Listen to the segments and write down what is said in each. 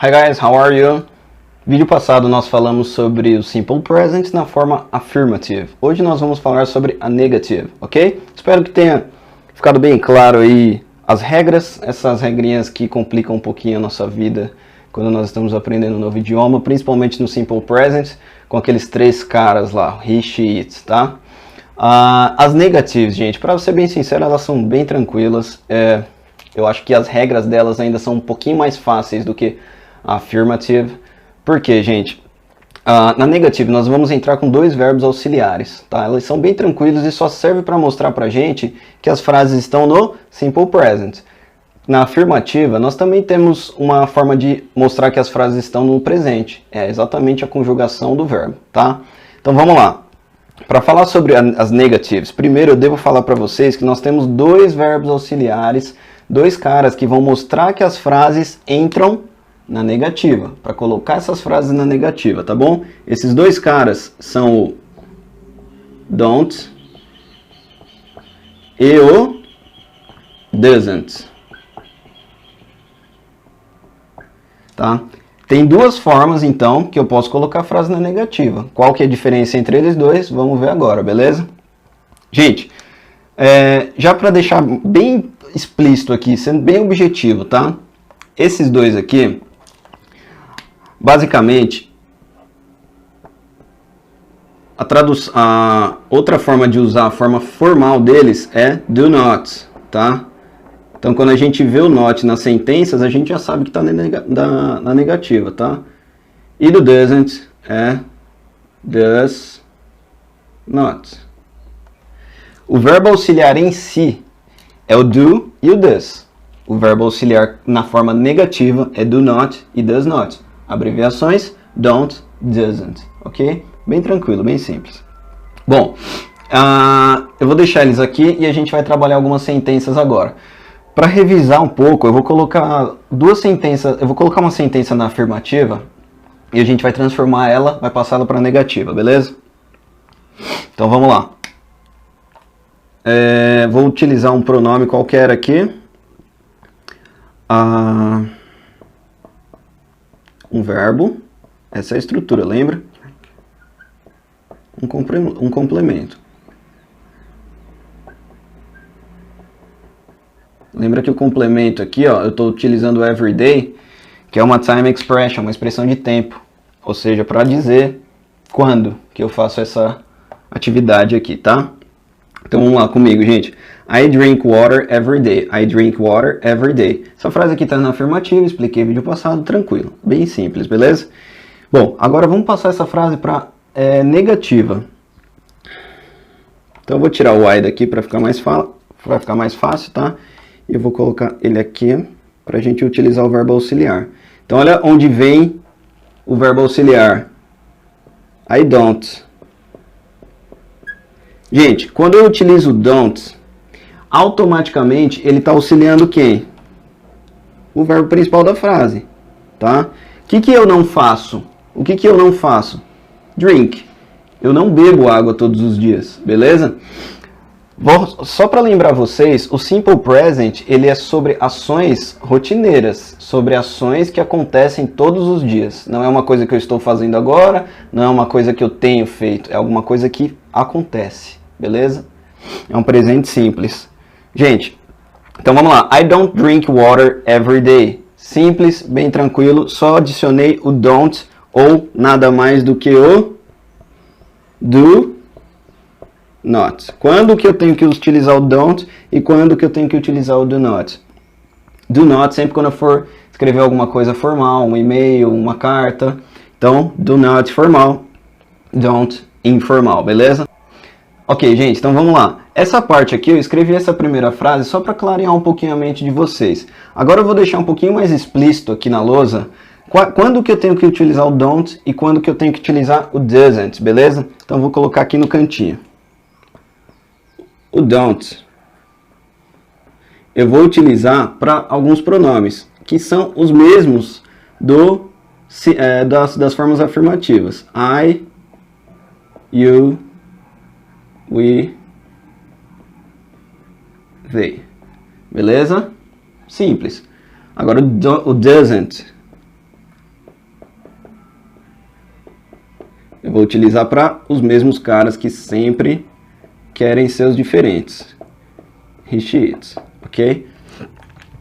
Hi guys, how are you? Vídeo passado nós falamos sobre o Simple Present na forma affirmative. Hoje nós vamos falar sobre a negative, ok? Espero que tenha ficado bem claro aí as regras, essas regrinhas que complicam um pouquinho a nossa vida quando nós estamos aprendendo um novo idioma, principalmente no Simple Present, com aqueles três caras lá, he, she, it, tá? As negatives, gente, para ser bem sincero, elas são bem tranquilas. Eu acho que as regras delas ainda são um pouquinho mais fáceis do que a affirmative. Por quê, gente? Na negative nós vamos entrar com dois verbos auxiliares, tá? Elas são bem tranquilos e só serve para mostrar pra gente que as frases estão no Simple Present. Na afirmativa, nós também temos uma forma de mostrar que as frases estão no presente. É exatamente a conjugação do verbo, tá? Então vamos lá. Para falar sobre as negatives, primeiro eu devo falar para vocês que nós temos dois verbos auxiliares, dois caras que vão mostrar que as frases entram na negativa, para colocar essas frases na negativa, tá bom? Esses dois caras são o don't e o doesn't. Tá? Tem duas formas, então, que eu posso colocar a frase na negativa. Qual que é a diferença entre eles dois? Vamos ver agora, beleza? Gente, já para deixar bem explícito aqui, sendo bem objetivo, tá? Esses dois aqui, basicamente, a outra forma de usar a forma formal deles é do not, tá? Então, quando a gente vê o not nas sentenças, a gente já sabe que está na negativa, tá? E do doesn't é does not. O verbo auxiliar em si é o do e o does. O verbo auxiliar na forma negativa é do not e does not. Abreviações, don't, doesn't, ok? Bem tranquilo, bem simples. Bom, eu vou deixar eles aqui e a gente vai trabalhar algumas sentenças agora. Para revisar um pouco, eu vou colocar duas sentenças, eu vou colocar uma sentença na afirmativa e a gente vai transformar ela, vai passar ela para a negativa, beleza? Então vamos lá. Vou utilizar um pronome qualquer aqui. Um verbo, essa é a estrutura, lembra? Um complemento. Lembra que o complemento aqui, ó, eu estou utilizando o everyday, que é uma time expression, uma expressão de tempo. Ou seja, para dizer quando que eu faço essa atividade aqui, tá? Então vamos lá comigo, gente. I drink water every day. I drink water every day. Essa frase aqui está na afirmativa, expliquei no vídeo passado, tranquilo. Bem simples, beleza? Bom, agora vamos passar essa frase para negativa. Então eu vou tirar o I daqui para ficar mais fácil, tá? E eu vou colocar ele aqui para a gente utilizar o verbo auxiliar. Então olha onde vem o verbo auxiliar. I don't. Gente, quando eu utilizo don't, automaticamente ele está auxiliando quem? O verbo principal da frase, tá? O que eu não faço? O que eu não faço? Drink. Eu não bebo água todos os dias, beleza? Só para lembrar vocês, o Simple Present ele é sobre ações rotineiras, sobre ações que acontecem todos os dias. Não é uma coisa que eu estou fazendo agora, não é uma coisa que eu tenho feito, é alguma coisa que acontece, beleza? É um presente simples. Gente, então vamos lá. I don't drink water every day. Simples, bem tranquilo, só adicionei o don't ou nada mais do que o do not. Quando que eu tenho que utilizar o don't e quando que eu tenho que utilizar o do not? Do not sempre quando eu for escrever alguma coisa formal, um e-mail, uma carta. Então, do not formal, don't informal, beleza? Ok, gente, então vamos lá. Essa parte aqui, eu escrevi essa primeira frase só para clarear um pouquinho a mente de vocês. Agora eu vou deixar um pouquinho mais explícito aqui na lousa quando que eu tenho que utilizar o don't e quando que eu tenho que utilizar o doesn't, beleza? Então eu vou colocar aqui no cantinho. O don't eu vou utilizar para alguns pronomes, que são os mesmos das formas afirmativas. I, you, we, they. Beleza? Simples. Agora o doesn't Eu vou utilizar para os mesmos caras que sempre querem ser os diferentes. He, she, it, ok?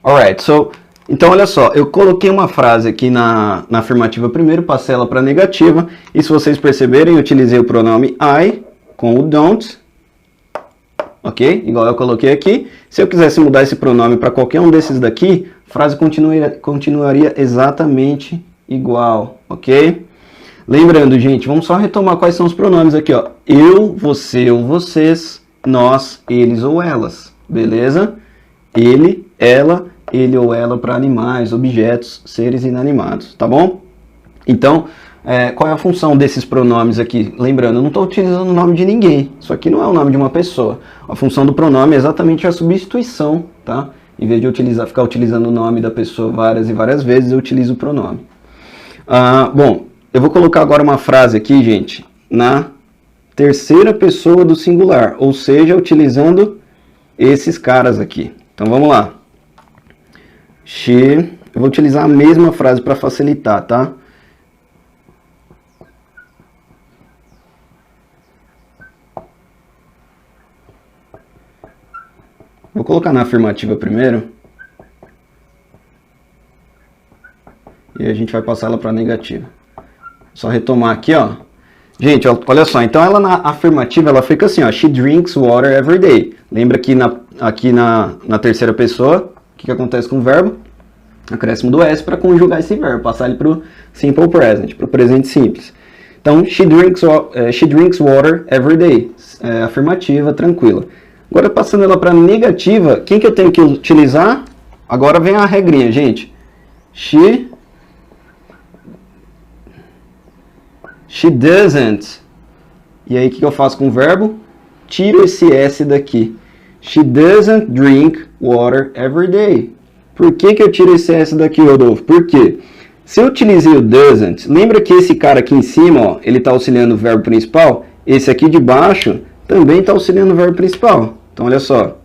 Alright, so, então olha só, eu coloquei uma frase aqui na afirmativa primeiro, passei ela para negativa, e se vocês perceberem, eu utilizei o pronome I com o don't, ok? Igual eu coloquei aqui. Se eu quisesse mudar esse pronome para qualquer um desses daqui, a frase continuaria exatamente igual, ok? Lembrando, gente, vamos só retomar quais são os pronomes aqui, ó. Eu, você ou vocês, nós, eles ou elas, beleza? Ele, ela, ele ou ela para animais, objetos, seres inanimados, tá bom? Então, qual é a função desses pronomes aqui? Lembrando, eu não estou utilizando o nome de ninguém, isso aqui não é o nome de uma pessoa. A função do pronome é exatamente a substituição, tá? Em vez de ficar utilizando o nome da pessoa várias e várias vezes, eu utilizo o pronome. Bom, eu vou colocar agora uma frase aqui, gente, na terceira pessoa do singular, ou seja, utilizando esses caras aqui. Então vamos lá. She, eu vou utilizar a mesma frase para facilitar, tá? Vou colocar na afirmativa primeiro. E a gente vai passar ela para negativa. Só retomar aqui, ó. Gente, olha só. Então ela na afirmativa, ela fica assim, ó. She drinks water every day. Lembra que aqui na terceira pessoa, o que acontece com o verbo? Acréscimo do S para conjugar esse verbo. Passar ele para o simple present, para o presente simples. Então, she drinks water every day. Afirmativa, tranquila. Agora, passando ela para negativa, quem que eu tenho que utilizar? Agora vem a regrinha, gente. She doesn't. E aí, o que eu faço com o verbo? Tiro esse S daqui. She doesn't drink water every day. Por que eu tiro esse S daqui, Rodolfo? Por quê? Se eu utilizei o doesn't, lembra que esse cara aqui em cima, ó, ele está auxiliando o verbo principal? Esse aqui de baixo também está auxiliando o verbo principal. Então, olha só.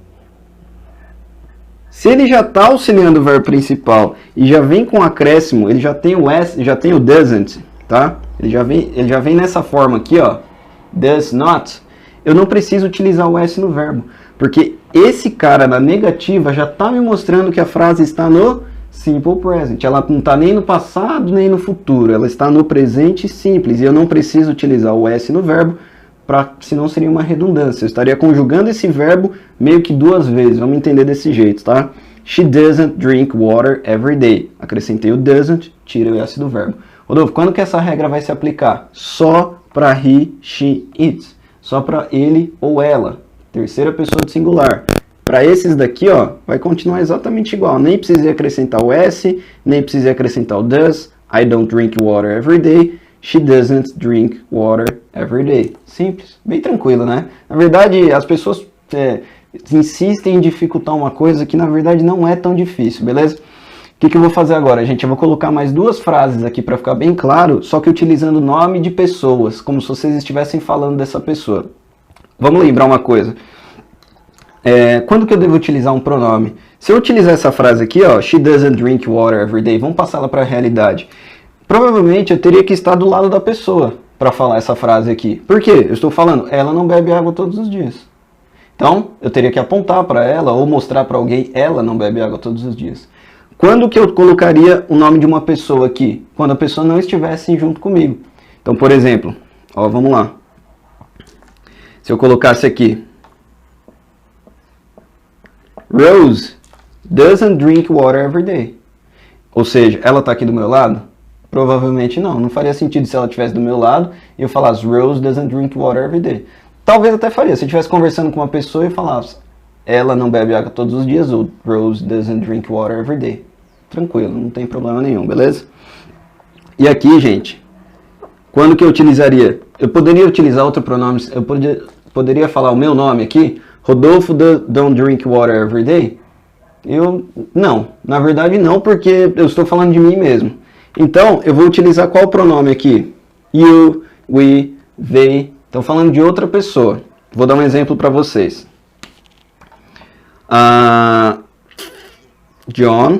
Se ele já está auxiliando o verbo principal e já vem com acréscimo, ele já tem o S, já tem o doesn't, tá? Ele já vem nessa forma aqui, ó. Does not. Eu não preciso utilizar o S no verbo, porque esse cara na negativa já está me mostrando que a frase está no simple present. Ela não está nem no passado nem no futuro, ela está no presente simples. E eu não preciso utilizar o S no verbo, senão seria uma redundância. Eu estaria conjugando esse verbo meio que duas vezes. Vamos entender desse jeito, tá? She doesn't drink water every day. Acrescentei o doesn't, tira o S do verbo. Rodolfo, quando que essa regra vai se aplicar? Só para he, she, it. Só para ele ou ela. Terceira pessoa do singular. Para esses daqui, ó, vai continuar exatamente igual. Nem precisei acrescentar o S, nem precisei acrescentar o does. I don't drink water every day. She doesn't drink water every day. Simples, bem tranquilo, né? Na verdade, as pessoas insistem em dificultar uma coisa que na verdade não é tão difícil, beleza? O que eu vou fazer agora, gente? Eu vou colocar mais duas frases aqui para ficar bem claro, só que utilizando o nome de pessoas, como se vocês estivessem falando dessa pessoa. Vamos lembrar uma coisa. Quando que eu devo utilizar um pronome? Se eu utilizar essa frase aqui, ó, she doesn't drink water every day, vamos passar ela para a realidade. Provavelmente eu teria que estar do lado da pessoa para falar essa frase aqui. Por quê? Eu estou falando, ela não bebe água todos os dias. Então, eu teria que apontar para ela ou mostrar para alguém, ela não bebe água todos os dias. Quando que eu colocaria o nome de uma pessoa aqui? Quando a pessoa não estivesse junto comigo. Então, por exemplo, ó, vamos lá. Se eu colocasse aqui, Rose doesn't drink water every day. Ou seja, ela está aqui do meu lado? Provavelmente não. Não faria sentido se ela estivesse do meu lado e eu falasse Rose doesn't drink water every day. Talvez até faria. Se eu estivesse conversando com uma pessoa e falasse ela não bebe água todos os dias ou Rose doesn't drink water every day. Tranquilo, não tem problema nenhum, beleza? E aqui, gente, quando que eu utilizaria? Eu poderia utilizar outro pronome, eu poderia falar o meu nome aqui, Rodolfo don't drink water every day? Não, na verdade não, porque eu estou falando de mim mesmo. Então, eu vou utilizar qual pronome aqui? You, we, they. Estou falando de outra pessoa. Vou dar um exemplo para vocês. John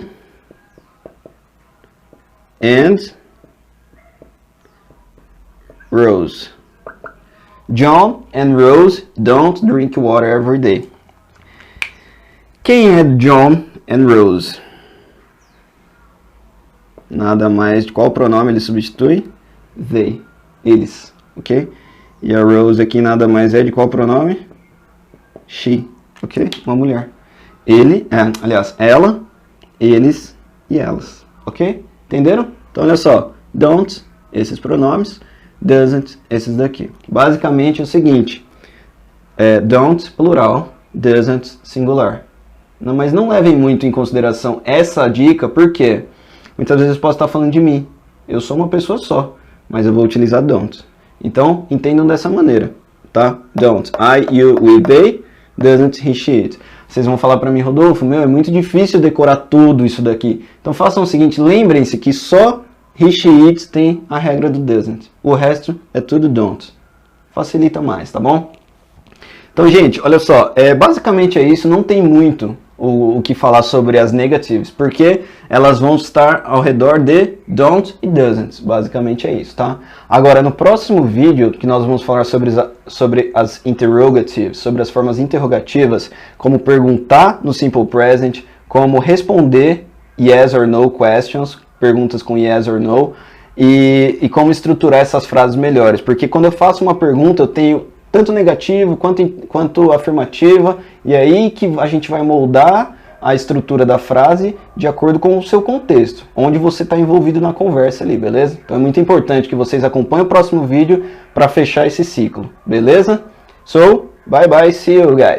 and Rose. John and Rose don't drink water every day. Quem é John and Rose? Nada mais. Qual pronome ele substitui? They. Eles. Ok? E a Rose aqui nada mais é de qual pronome? She. Ok? Uma mulher. Ela, eles e elas. Ok? Entenderam? Então olha só. Don't, esses pronomes. Doesn't, esses daqui. Basicamente é o seguinte. Don't, plural. Doesn't, singular. Não, mas não levem muito em consideração essa dica, porque muitas vezes eu posso estar falando de mim. Eu sou uma pessoa só, mas eu vou utilizar don't. Então, entendam dessa maneira, tá? Don't. I, you, we, they. Doesn't, he, she, it. Vocês vão falar para mim, Rodolfo, é muito difícil decorar tudo isso daqui. Então façam o seguinte, lembrem-se que só he, she, it tem a regra do doesn't. O resto é tudo don't. Facilita mais, tá bom? Então, gente, olha só, basicamente é isso, não tem muito o que falar sobre as negatives, porque elas vão estar ao redor de don't e doesn't, basicamente é isso, tá? Agora, no próximo vídeo, que nós vamos falar sobre as interrogatives, sobre as formas interrogativas, como perguntar no simple present, como responder yes or no questions, perguntas com yes or no, e como estruturar essas frases melhores, porque quando eu faço uma pergunta, eu tenho tanto negativo quanto afirmativa, e é aí que a gente vai moldar a estrutura da frase de acordo com o seu contexto, onde você está envolvido na conversa ali, beleza? Então é muito importante que vocês acompanhem o próximo vídeo para fechar esse ciclo, beleza? So, bye bye, see you guys!